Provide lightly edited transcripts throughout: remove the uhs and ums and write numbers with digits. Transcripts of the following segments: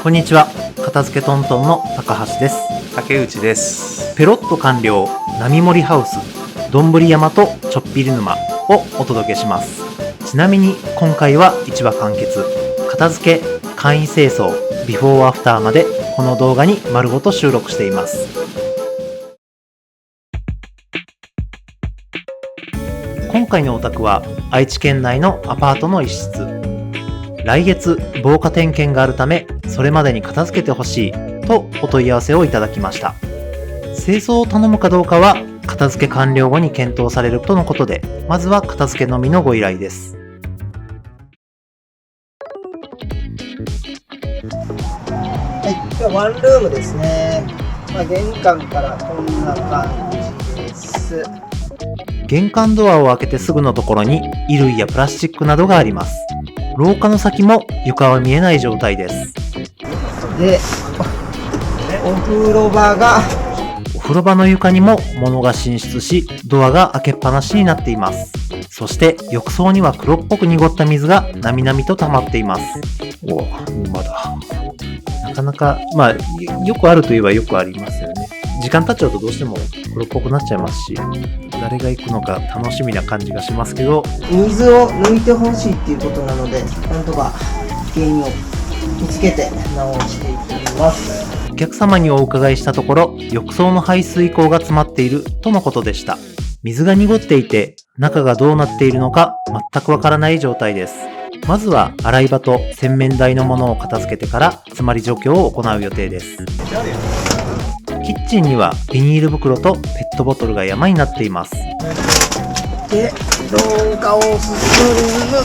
こんにちは。片付けトントンの高橋です。竹内です。ペロッと完了、波盛りハウス、どんぶり山とちょっぴり沼をお届けします。ちなみに今回は1話完結。片付け、簡易清掃、ビフォーアフターまでこの動画に丸ごと収録しています。今回のお宅は愛知県内のアパートの一室。来月防火点検があるためそれまでに片付けてほしいとお問い合わせをいただきました。清掃を頼むかどうかは片付け完了後に検討されるとのことで、まずは片付けのみのご依頼です。はい、今日はワンルームですね。玄関からこんな感じです。玄関ドアを開けてすぐのところに衣類やプラスチックなどがあります。廊下の先も床は見えない状態です。で、お風呂場の床にも物が浸出し、ドアが開けっぱなしになっています。そして浴槽には黒っぽく濁った水がなみなみと溜まっています。まだなかなかよくあるといえばよくありますよね。時間経っちゃうとどうしても黒っぽくなっちゃいますし、誰が行くのか楽しみな感じがしますけど、水を抜いてほしいっていうことなので、なんとか原因を見つけて直していきます。お客様にお伺いしたところ、浴槽の排水口が詰まっているとのことでした。水が濁っていて中がどうなっているのか全くわからない状態です。まずは洗い場と洗面台のものを片付けてから詰まり除去を行う予定です。キッチンにはビニール袋とペットボトルが山になっています。で、廊下を進む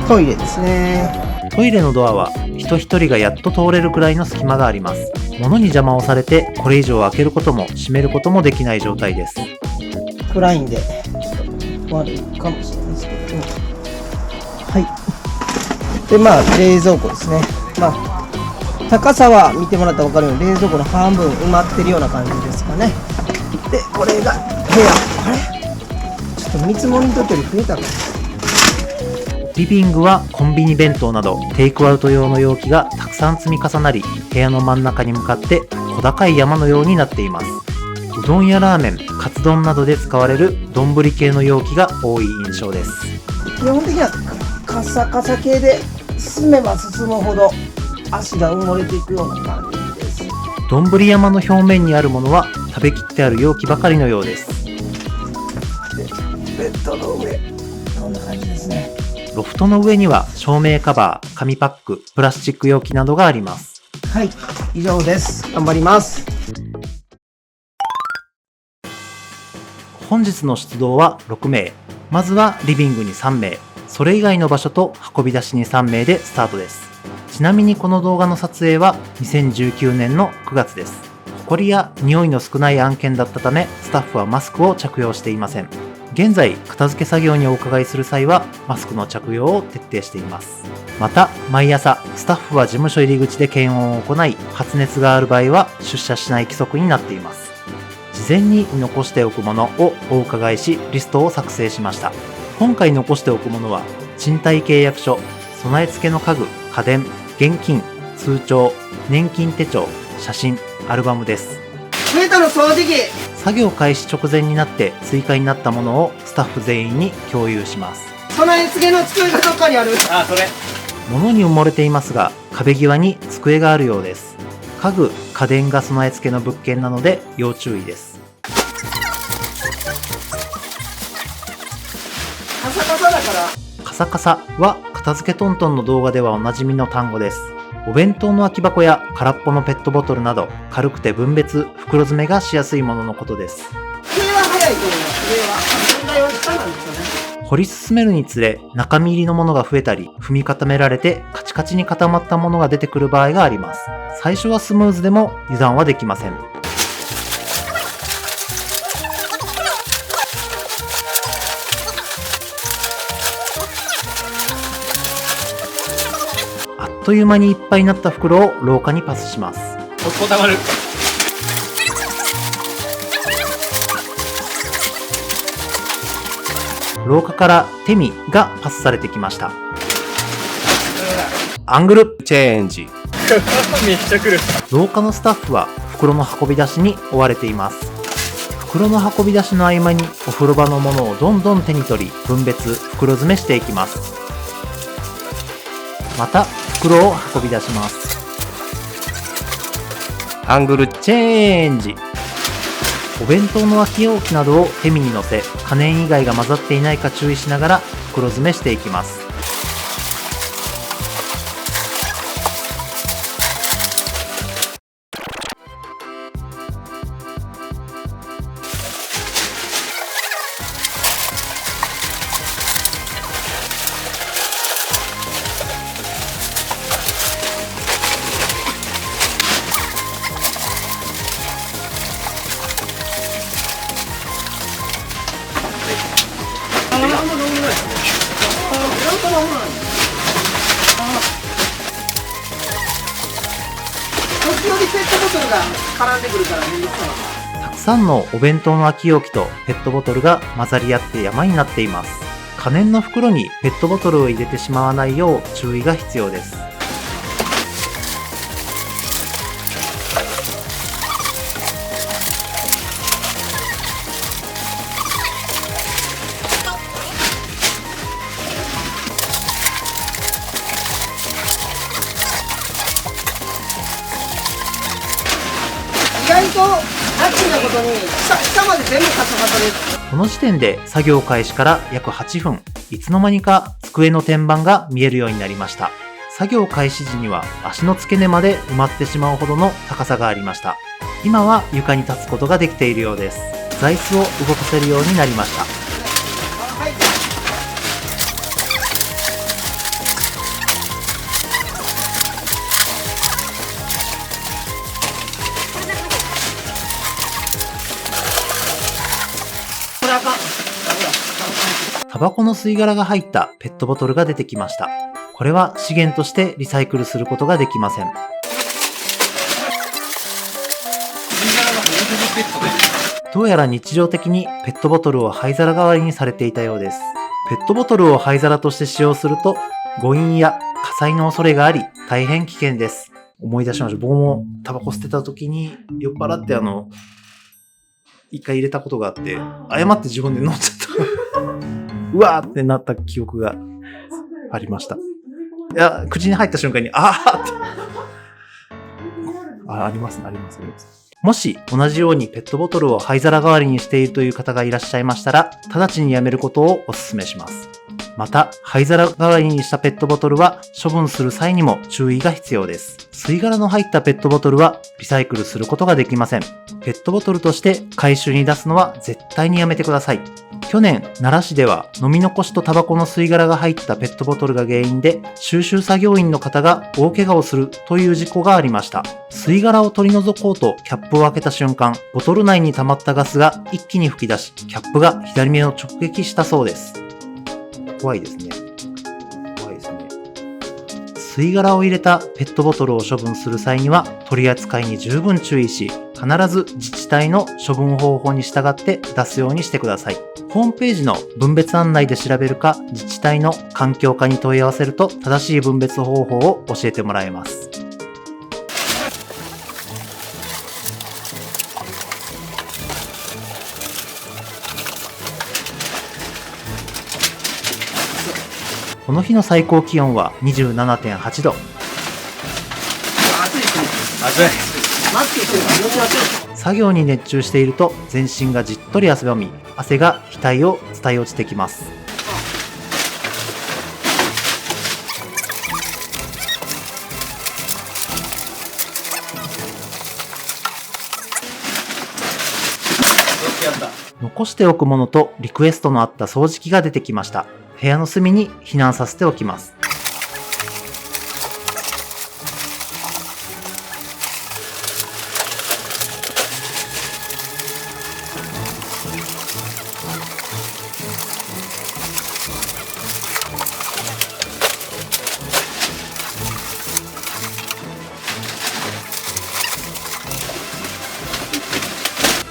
とトイレですね。トイレのドアは人一人がやっと通れるくらいの隙間があります。物に邪魔をされてこれ以上開けることも閉めることもできない状態です。暗いんでちょっと悪いかもしれないですけど、はい。で、冷蔵庫ですね。高さは見てもらったら分かるように冷蔵庫の半分埋まってるような感じですかね。で、これが部屋。ちょっと見積もりの時より増えたかな。リビングはコンビニ弁当などテイクアウト用の容器がたくさん積み重なり、部屋の真ん中に向かって小高い山のようになっています。うどんやラーメン、カツ丼などで使われる丼系の容器が多い印象です。基本的にはカサカサ系で進めば進むほど足が埋もれていくような感じです。丼山の表面にあるものは食べきってある容器ばかりのようです。で、ベッドの上こんな感じですね。ロフトの上には照明カバー、紙パック、プラスチック容器などがあります。はい、以上です。頑張ります。本日の出動は6名。まずはリビングに3名、それ以外の場所と運び出しに3名でスタートです。ちなみにこの動画の撮影は2019年の9月です。埃や匂いの少ない案件だったため、スタッフはマスクを着用していません。現在、片付け作業にお伺いする際は、マスクの着用を徹底しています。また、毎朝、スタッフは事務所入り口で検温を行い、発熱がある場合は出社しない規則になっています。事前に残しておくものをお伺いし、リストを作成しました。今回残しておくものは、賃貸契約書、備え付けの家具、家電、現金、通帳、年金手帳、写真、アルバムです。増えたの掃除機。作業開始直前になって追加になったものをスタッフ全員に共有します。備え付けの机がどっかにある。それ。物に埋もれていますが、壁際に机があるようです。家具、家電が備え付けの物件なので要注意です。カサカサだから。カサカサは片付けトントンの動画ではおなじみの単語です。お弁当の空き箱や空っぽのペットボトルなど軽くて分別、袋詰めがしやすいもののことです。上は早いと思います。問題は下なんですよね。掘り進めるにつれ中身入りのものが増えたり、踏み固められてカチカチに固まったものが出てくる場合があります。最初はスムーズでも油断はできません。あっという間にいっぱいになった袋を廊下にパスします。ここたまる。廊下から手身がパスされてきました。アングル。チェンジ。めっちゃ来る。廊下のスタッフは袋の運び出しに追われています。袋の運び出しの合間にお風呂場のものをどんどん手に取り、分別、袋詰めしていきます。また袋を運び出します。アングル。チェンジ。お弁当の空き容器などを手身に乗せ、可燃以外が混ざっていないか注意しながら袋詰めしていきます。時々ペットボトルが絡んでくるからめんどくさい。たくさんのお弁当の空き容器とペットボトルが混ざり合って山になっています。可燃の袋にペットボトルを入れてしまわないよう注意が必要です。意外とラッキーなことに下まで全部カサカサです。この時点で作業開始から約8分、いつの間にか机の天板が見えるようになりました。作業開始時には足の付け根まで埋まってしまうほどの高さがありました。今は床に立つことができているようです。座椅子を動かせるようになりました。はい。これあかん。タバコの吸い殻が入ったペットボトルが出てきました。これは資源としてリサイクルすることができません。どうやら日常的にペットボトルを灰皿代わりにされていたようです。ペットボトルを灰皿として使用すると誤飲や火災の恐れがあり大変危険です。思い出しました。僕もタバコ捨てた時に酔っ払って一回入れたことがあって、誤って自分で飲んじゃった。うわーってなった記憶がありました。いや、口に入った瞬間に、あーって。ありますね、あります、あります。もし同じようにペットボトルを灰皿代わりにしているという方がいらっしゃいましたら、直ちにやめることをお勧めします。また、灰皿代わりにしたペットボトルは処分する際にも注意が必要です。吸い殻の入ったペットボトルはリサイクルすることができません。ペットボトルとして回収に出すのは絶対にやめてください。去年、奈良市では飲み残しとタバコの吸い殻が入ったペットボトルが原因で収集作業員の方が大怪我をするという事故がありました。吸い殻を取り除こうとキャップを開けた瞬間、ボトル内に溜まったガスが一気に噴き出し、キャップが左目を直撃したそうです。怖いですね。怖いですね。吸い殻を入れたペットボトルを処分する際には取り扱いに十分注意し、必ず自治体の処分方法に従って出すようにしてください。ホームページの分別案内で調べるか、自治体の環境課に問い合わせると正しい分別方法を教えてもらえます。この日の最高気温は 27.8 度。暑いですね。熱い。マスクしてるから余計暑い。作業に熱中していると全身がじっとり汗ばみ、汗が額を伝い落ちてきます。残しておくものとリクエストのあった掃除機が出てきました。部屋の隅に避難させておきます。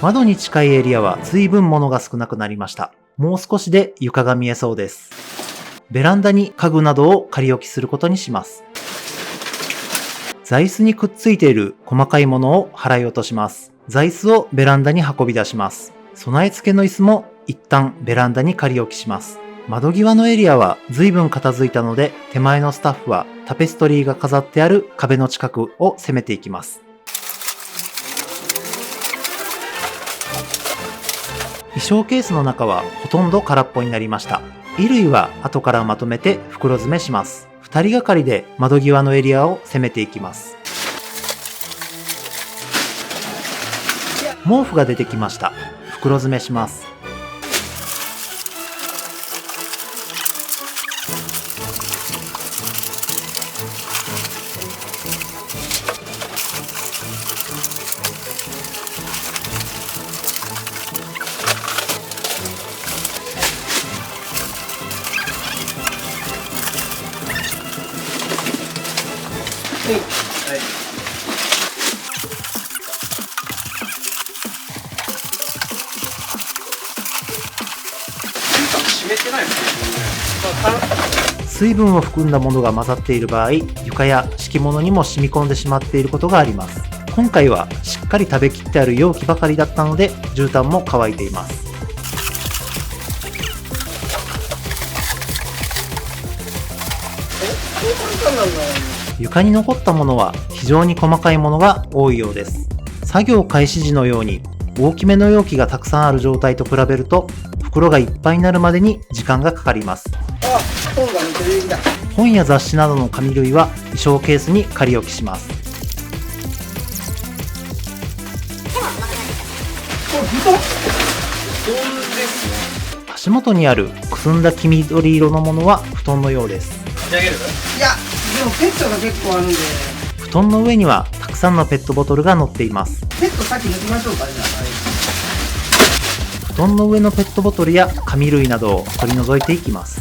窓に近いエリアは随分物が少なくなりました。もう少しで床が見えそうです。ベランダに家具などを仮置きすることにします。座椅子にくっついている細かいものを払い落とします。座椅子をベランダに運び出します。備え付けの椅子も一旦ベランダに仮置きします。窓際のエリアは随分片付いたので、手前のスタッフはタペストリーが飾ってある壁の近くを攻めていきます。衣装ケースの中はほとんど空っぽになりました。衣類は後からまとめて袋詰めします。2人がかりで窓際のエリアを攻めていきます。毛布が出てきました。袋詰めします。湿ってないもんね。水分を含んだものが混ざっている場合、床や敷物にも染み込んでしまっていることがあります。今回はしっかり食べきってある容器ばかりだったので、絨毯も乾いています。床に残ったものは非常に細かいものが多いようです。作業開始時のように大きめの容器がたくさんある状態と比べると、袋がいっぱいになるまでに時間がかかります。本がめっちゃ出てきた。本や雑誌などの紙類は衣装ケースに仮置きします。足元にあるくすんだ黄緑色のものは布団のようです。持ち上げる？いや、でもペットが結構あるんで、布団の上にはたくさんのペットボトルが乗っています。ペット先抜きましょうか、じゃあ。布団の上のペットボトルや紙類などを取り除いていきます。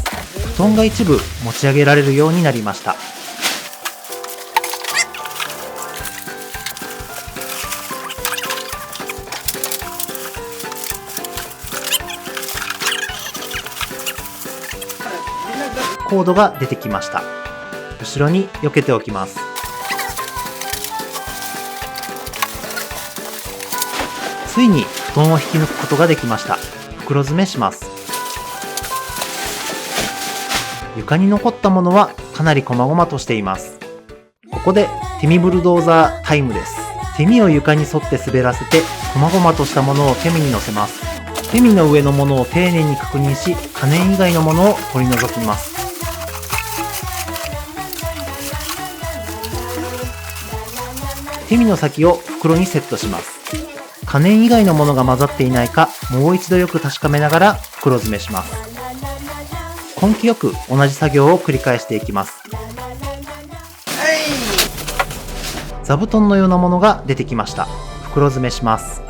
布団が一部持ち上げられるようになりました。コードが出てきました。後ろに避けておきます。ついに布団を引き抜くことができました。袋詰めします。床に残ったものはかなり細々としています。ここでテミブルドーザータイムです。テミを床に沿って滑らせて細々としたものをテミに乗せます。テミの上のものを丁寧に確認し、可燃以外のものを取り除きます。テミの先を袋にセットします。可燃以外のものが混ざっていないか、もう一度よく確かめながら袋詰めします。根気よく同じ作業を繰り返していきます。座布団のようなものが出てきました。袋詰めします。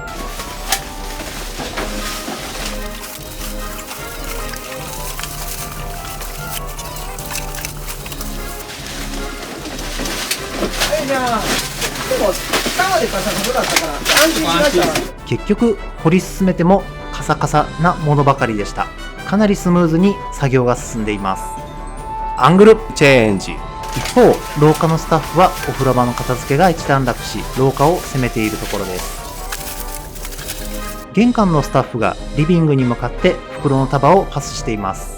じゃあ、でも、下までカサカサだったから、安心しました。結局、掘り進めてもカサカサなものばかりでした。かなりスムーズに作業が進んでいます。アングルチェンジ。一方、廊下のスタッフはお風呂場の片付けが一段落し、廊下を攻めているところです。玄関のスタッフがリビングに向かって袋の束をパスしています。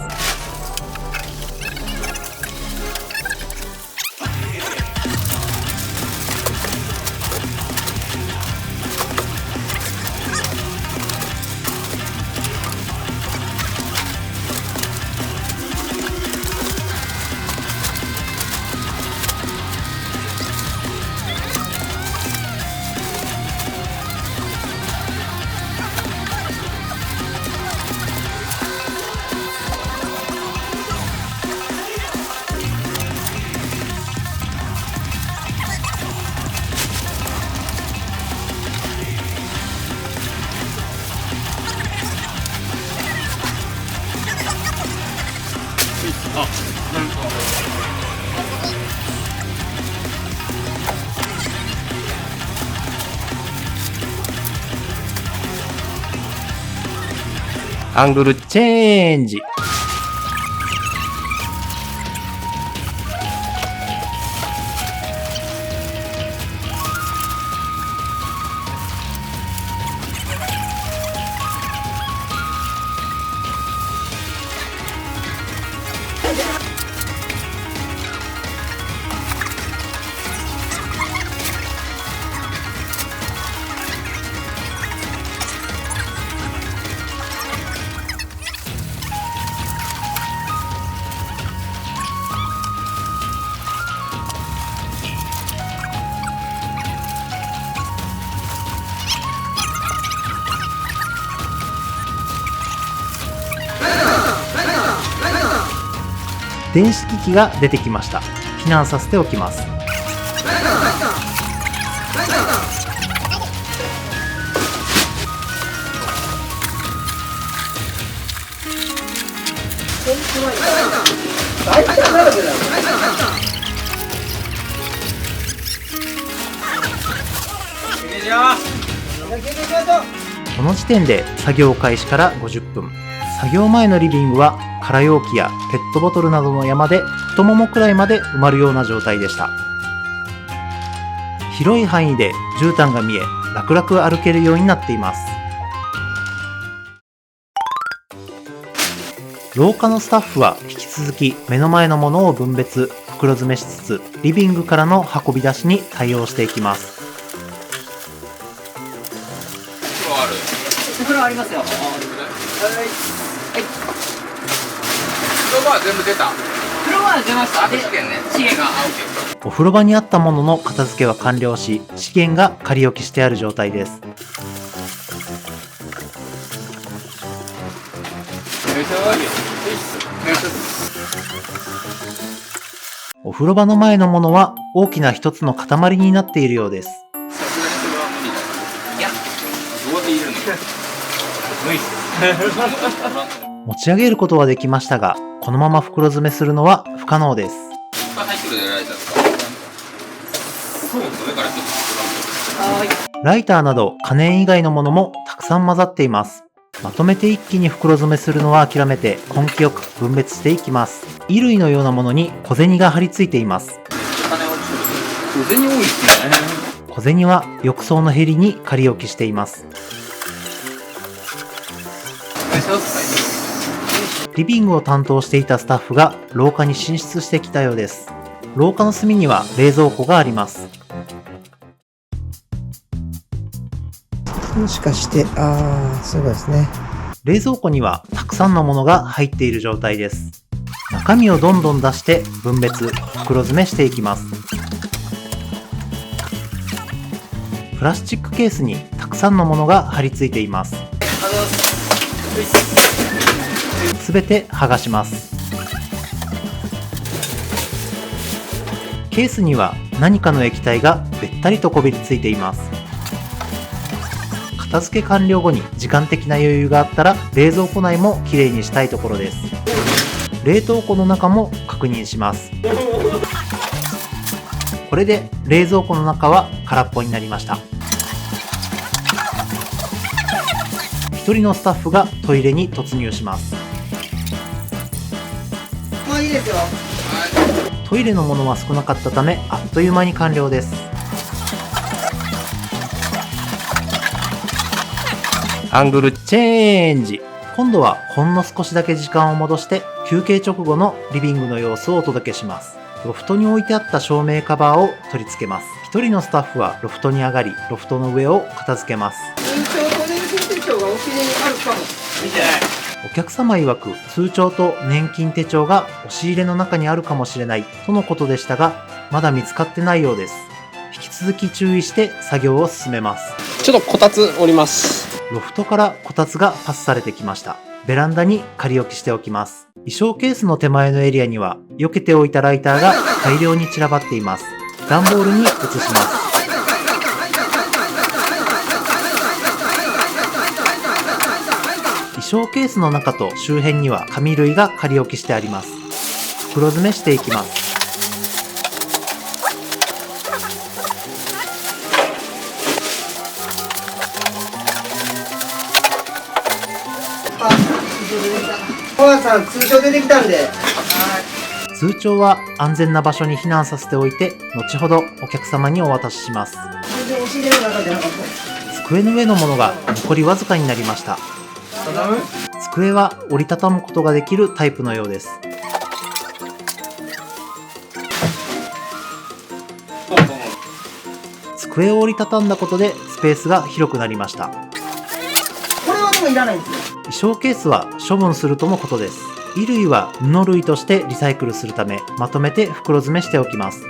アングルチェンジ。電子機器が出てきました。避難させておきます。この時点で作業開始から50分。作業前のリビングは空容器やペットボトルなどの山で太ももくらいまで埋まるような状態でした。広い範囲で絨毯が見え、楽々歩けるようになっています。廊下のスタッフは引き続き目の前のものを分別、袋詰めしつつ、リビングからの運び出しに対応していきます。お風呂ありますよ。風呂場は全部出た。風呂は出ました。で、資源が。お風呂場にあったものの片付けは完了し、資源が仮置きしてある状態です。お風呂場の前のものは大きな一つの塊になっているようです。持ち上げることはできましたが、このまま袋詰めするのは不可能です。ライターなど可燃以外のものもたくさん混ざっています。まとめて一気に袋詰めするのは諦めて根気よく分別していきます。衣類のようなものに小銭が張り付いています。小銭多いですね。小銭は浴槽のヘリに仮置きしています。リビングを担当していたスタッフが廊下に進出してきたようです。廊下の隅には冷蔵庫があります。もしかして、そういうことですね。冷蔵庫にはたくさんのものが入っている状態です。中身をどんどん出して分別、袋詰めしていきます。プラスチックケースにたくさんのものが貼り付いています。すべて剥がします。ケースには何かの液体がべったりとこびりついています。片付け完了後に時間的な余裕があったら冷蔵庫内もきれいにしたいところです。冷凍庫の中も確認します。これで冷蔵庫の中は空っぽになりました。一人のスタッフがトイレに突入します。もういいですよ。トイレのものは少なかったためあっという間に完了です。アングルチェンジ。今度はほんの少しだけ時間を戻して休憩直後のリビングの様子をお届けします。ロフトに置いてあった照明カバーを取り付けます。一人のスタッフはロフトに上がり、ロフトの上を片付けます。お客様曰く通帳と年金手帳が押し入れの中にあるかもしれないとのことでしたが、まだ見つかってないようです。引き続き注意して作業を進めます。ちょっとこたつ折ります。ロフトからこたつがパスされてきました。ベランダに仮置きしておきます。衣装ケースの手前のエリアには避けておいたライターが大量に散らばっています。段ボールに移します。衣装ケースの中と周辺には紙類が仮置きしてあります。袋詰めしていきます。小川さん、通帳出てきたんで。通帳は安全な場所に避難させておいて、後ほどお客様にお渡しします。机の上のものが残りわずかになりました。机は折りたたむことができるタイプのようです。机を折りたたんだことでスペースが広くなりました。これはでもいらないんですよ。衣装ケースは処分するとのことです。衣類は布類としてリサイクルするため、まとめて袋詰めしておきます。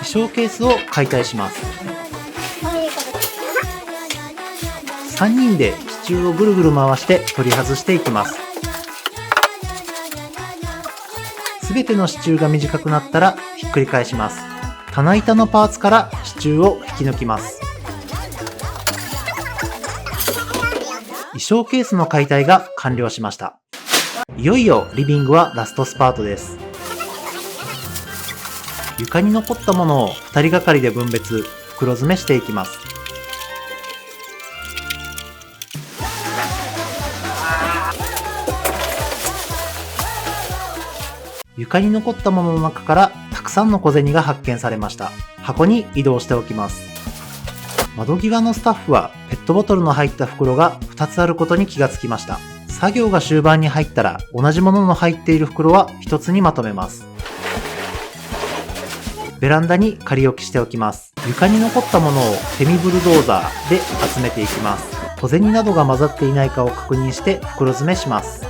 衣装ケースを解体します。3人で支柱をぐるぐる回して取り外していきます。すべての支柱が短くなったらひっくり返します。棚板のパーツから支柱を引き抜きます。衣装ケースの解体が完了しました。いよいよリビングはラストスパートです。床に残ったものを2人がかりで分別、袋詰めしていきます。床に残ったものの中からたくさんの小銭が発見されました。箱に移動しておきます。窓際のスタッフはペットボトルの入った袋が2つあることに気がつきました。作業が終盤に入ったら同じものの入っている袋は1つにまとめます。ベランダに仮置きしておきます。床に残ったものをセミブルドーザーで集めていきます。小銭などが混ざっていないかを確認して袋詰めします。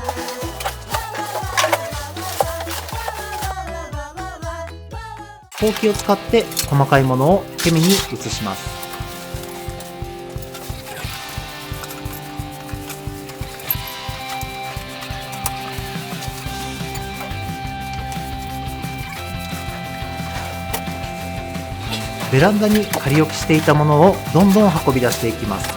ほうきを使って細かいものをケミに移します。ベランダに仮置きしていたものをどんどん運び出していきます。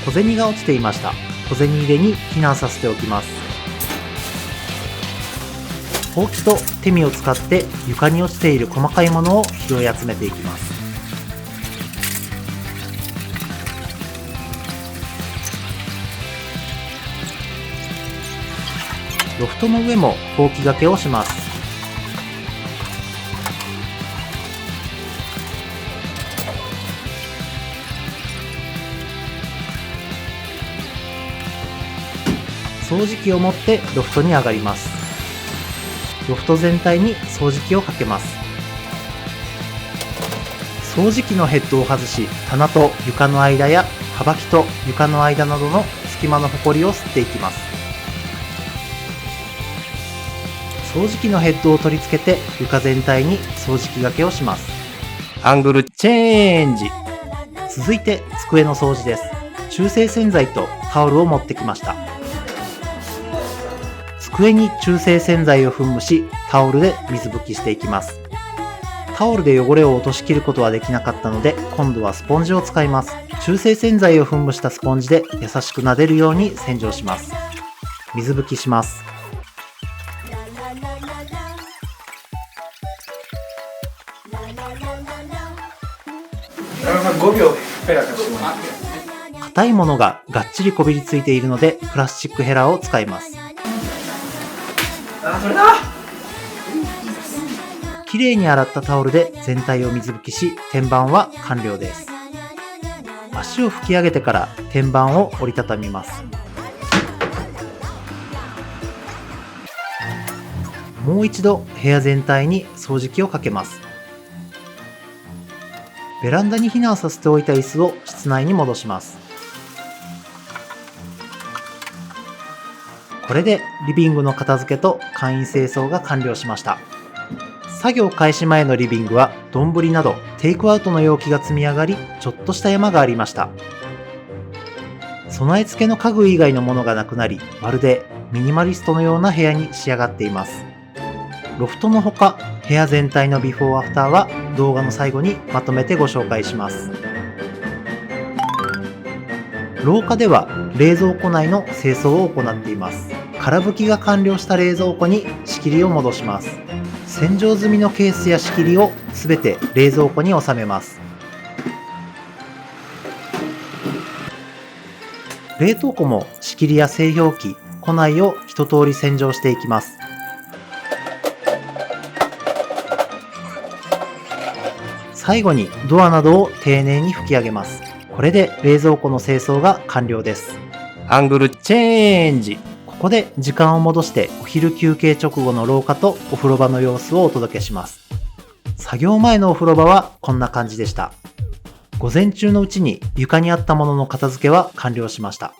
小銭が落ちていました。小銭入れに避難させておきます。ほうきと手身を使って床に落ちている細かいものを拾い集めていきます。ロフトの上もほうきがけをします。掃除機を持ってロフトに上がります。ロフト全体に掃除機をかけます。掃除機のヘッドを外し、棚と床の間や幅木と床の間などの隙間のほこりを吸っていきます。掃除機のヘッドを取り付けて床全体に掃除機がけをします。アングルチェンジ。続いて机の掃除です。中性洗剤とタオルを持ってきました。机に中性洗剤を噴霧し、タオルで水拭きしていきます。タオルで汚れを落としきることはできなかったので、今度はスポンジを使います。中性洗剤を噴霧したスポンジで優しく撫でるように洗浄します。水拭きします。5秒でペラペラしてもらって。硬いものががっちりこびりついているので、プラスチックヘラを使います。それだ。きれいに洗ったタオルで全体を水拭きし、天板は完了です。足を拭き上げてから天板を折りたたみます。もう一度部屋全体に掃除機をかけます。ベランダに避難させておいた椅子を室内に戻します。これでリビングの片付けと簡易清掃が完了しました。作業開始前のリビングは丼などテイクアウトの容器が積み上がり、ちょっとした山がありました。備え付けの家具以外のものがなくなり、まるでミニマリストのような部屋に仕上がっています。ロフトのほか、部屋全体のビフォーアフターは動画の最後にまとめてご紹介します。廊下では冷蔵庫内の清掃を行っています。空拭きが完了した冷蔵庫に仕切りを戻します。洗浄済みのケースや仕切りをすべて冷蔵庫に収めます。冷凍庫も仕切りや製氷機、庫内を一通り洗浄していきます。最後にドアなどを丁寧に拭き上げます。これで冷蔵庫の清掃が完了です。アングルチェンジ。ここで時間を戻してお昼休憩直後の廊下とお風呂場の様子をお届けします。作業前のお風呂場はこんな感じでした。午前中のうちに床にあったものの片付けは完了しました。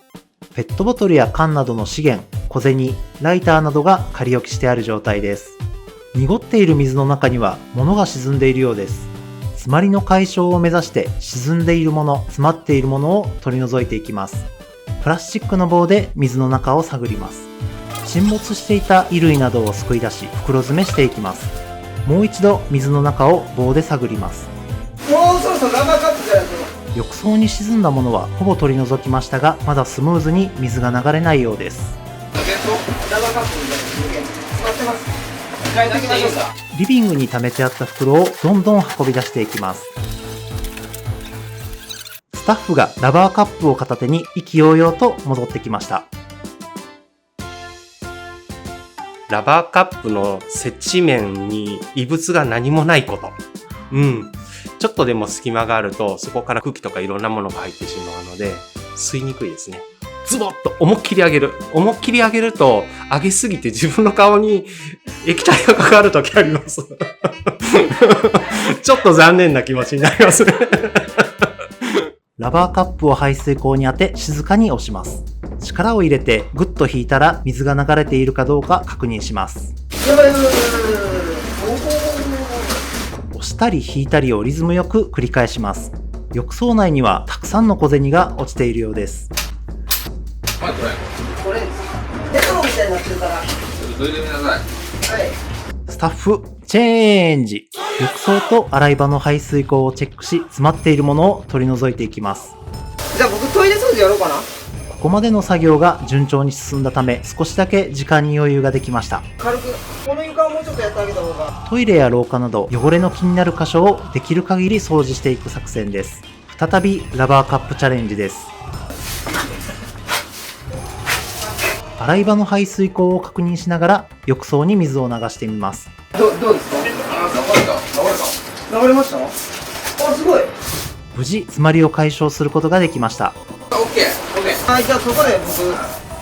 ペットボトルや缶などの資源、小銭、ライターなどが仮置きしてある状態です。濁っている水の中には物が沈んでいるようです。詰まりの解消を目指して沈んでいるもの、詰まっているものを取り除いていきます。プラスチックの棒で水の中を探ります。沈没していた衣類などをすくい出し袋詰めしていきます。もう一度水の中を棒で探ります。もうそろそろラバーカップじゃないと。浴槽に沈んだものはほぼ取り除きましたが、まだスムーズに水が流れないようです。ラバーカップみたいな充電詰まってます。一回だけましょうか。リビングに溜めてあった袋をどんどん運び出していきます。スタッフがラバーカップを片手に意気揚々と戻ってきました。ラバーカップの接地面に異物が何もないこと。ちょっとでも隙間があると、そこから空気とかいろんなものが入ってしまうので、吸いにくいですね。ズボッと思いっきり上げる。思いっきり上げると、上げすぎて自分の顔に液体がかかるときあります。ちょっと残念な気持ちになりますね。ラバーカップを排水口に当て静かに押します。力を入れてグッと引いたら水が流れているかどうか確認します。押したり引いたりをリズムよく繰り返します。浴槽内にはたくさんの小銭が落ちているようです。これレトロみたいになってるから。どいてみなさい。はい。スタッフチェンジ。浴槽と洗い場の排水口をチェックし、詰まっているものを取り除いていきます。じゃあ僕トイレ掃除やろうかな。ここまでの作業が順調に進んだため、少しだけ時間に余裕ができました。軽くこの床をもうちょっとやってあげた方が。トイレや廊下など汚れの気になる箇所をできる限り掃除していく作戦です。再びラバーカップチャレンジです。洗い場の排水口を確認しながら浴槽に水を流してみます。どうですか。流れました。あ、すごい。無事詰まりを解消することができました。はい、じゃあそこで僕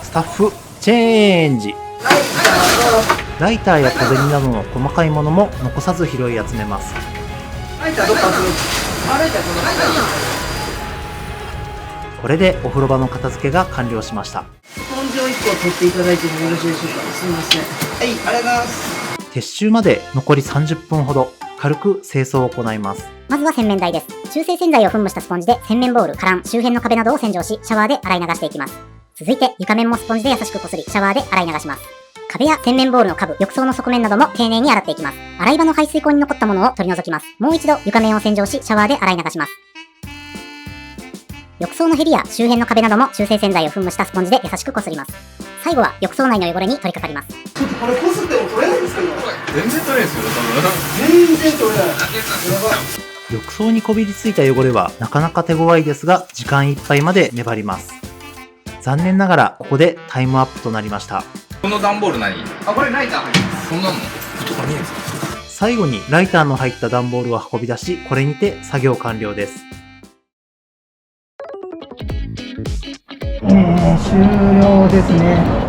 スタッフチェンジ。ライターや小銭などの細かいものも残さず拾い集めます。ライターどっか集める。ライターこの中に。これでお風呂場の片付けが完了しました。スポンジを1個取っていただいてもよろしいでしょうか。すみません。はい、ありがとうございます。撤収まで残り30分ほど、軽く清掃を行います。まずは洗面台です。中性洗剤を噴霧したスポンジで洗面ボウル、カラン、周辺の壁などを洗浄し、シャワーで洗い流していきます。続いて床面もスポンジで優しくこすり、シャワーで洗い流します。壁や洗面ボウルの下部、浴槽の側面なども丁寧に洗っていきます。洗い場の排水口に残ったものを取り除きます。もう一度床面を洗浄し、シャワーで洗い流します。浴槽のヘリや周辺の壁なども中性洗剤を噴霧したスポンジで優しくこすります。最後は浴槽内の汚れに取り掛かります。ちょっとこれこすっても取れないんですけど。全然取れないですよ、全然取れない。やばい。浴槽にこびりついた汚れはなかなか手強いですが、時間いっぱいまで粘ります。残念ながらここでタイムアップとなりました。この段ボール何？あ、これライター入ってます。そんなの？最後にライターの入った段ボールを運び出し、これにて作業完了です。終了ですね。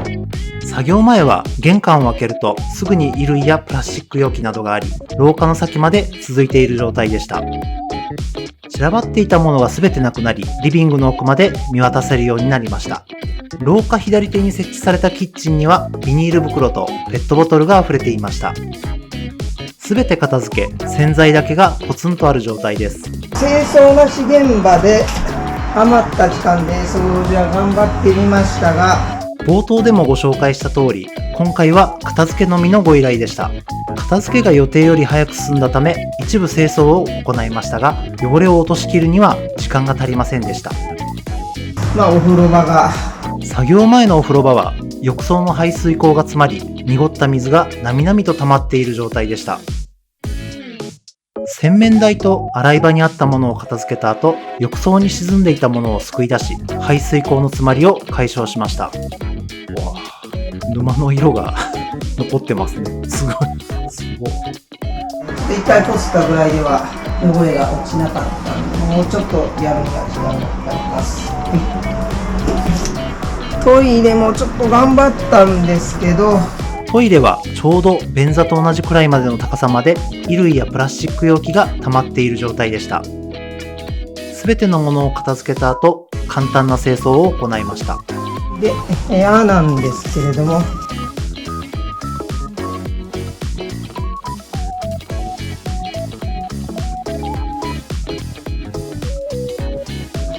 作業前は玄関を開けるとすぐに衣類やプラスチック容器などがあり、廊下の先まで続いている状態でした。散らばっていたものが全てなくなり、リビングの奥まで見渡せるようになりました。廊下左手に設置されたキッチンにはビニール袋とペットボトルが溢れていました。全て片付け、洗剤だけがポツンとある状態です。清掃なし現場で余った期間で掃除は頑張ってみましたが、冒頭でもご紹介した通り、今回は片付けのみのご依頼でした。片付けが予定より早く進んだため、一部清掃を行いましたが、汚れを落としきるには時間が足りませんでした。お風呂場が作業前のお風呂場は浴槽の排水口が詰まり、濁った水がなみなみと溜まっている状態でした。洗面台と洗い場にあったものを片付けた後、浴槽に沈んでいたものをすくい出し、排水口の詰まりを解消しました。沼の色が残ってますね。すごい。一回こすったぐらいでは汚れが落ちなかったので、もうちょっとやるには時間がかかります。トイレもちょっと頑張ったんですけど、トイレはちょうど便座と同じくらいまでの高さまで衣類やプラスチック容器が溜まっている状態でした。すべてのものを片付けた後、簡単な清掃を行いました。で、部屋なんですけれども、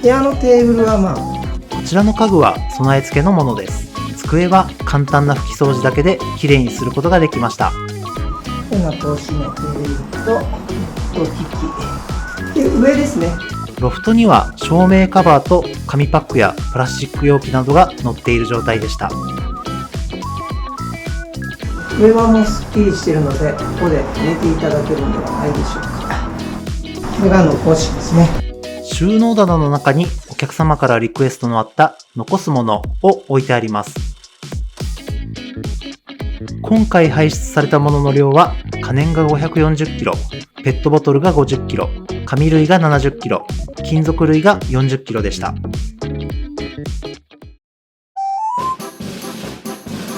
部屋のテーブルはちらの家具は備え付けのものです。机は簡単な拭き掃除だけできれいにすることができました。でまた閉めていくと機器で上ですね。ロフトには照明カバーと紙パックやプラスチック容器などが載っている状態でした。上はもうすっきりしているので、ここで寝ていただけるんではないでしょうか。これが残しですね。収納棚の中にお客様からリクエストのあった残すものを置いてあります。今回排出されたものの量は可燃が 540kg、ペットボトルが 50kg、紙類が 70kg、金属類が 40kg でした。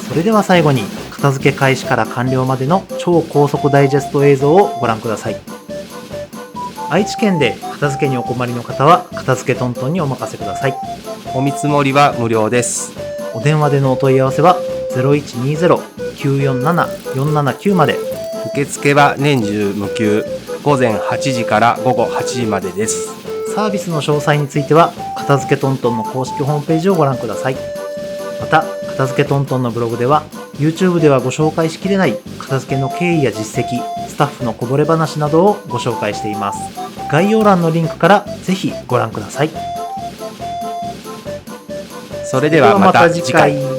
それでは最後に片付け開始から完了までの超高速ダイジェスト映像をご覧ください。愛知県で片付けにお困りの方は片付けトントンにお任せください。お見積もりは無料です。お電話でのお問い合わせは 0120-947-479 まで。受付は年中無休、午前8時から午後8時までです。サービスの詳細については片付けトントンの公式ホームページをご覧ください。また片付けトントンのブログでは YouTube ではご紹介しきれない片付けの経緯や実績、スタッフのこぼれ話などをご紹介しています。概要欄のリンクからぜひご覧ください。それではまた次回。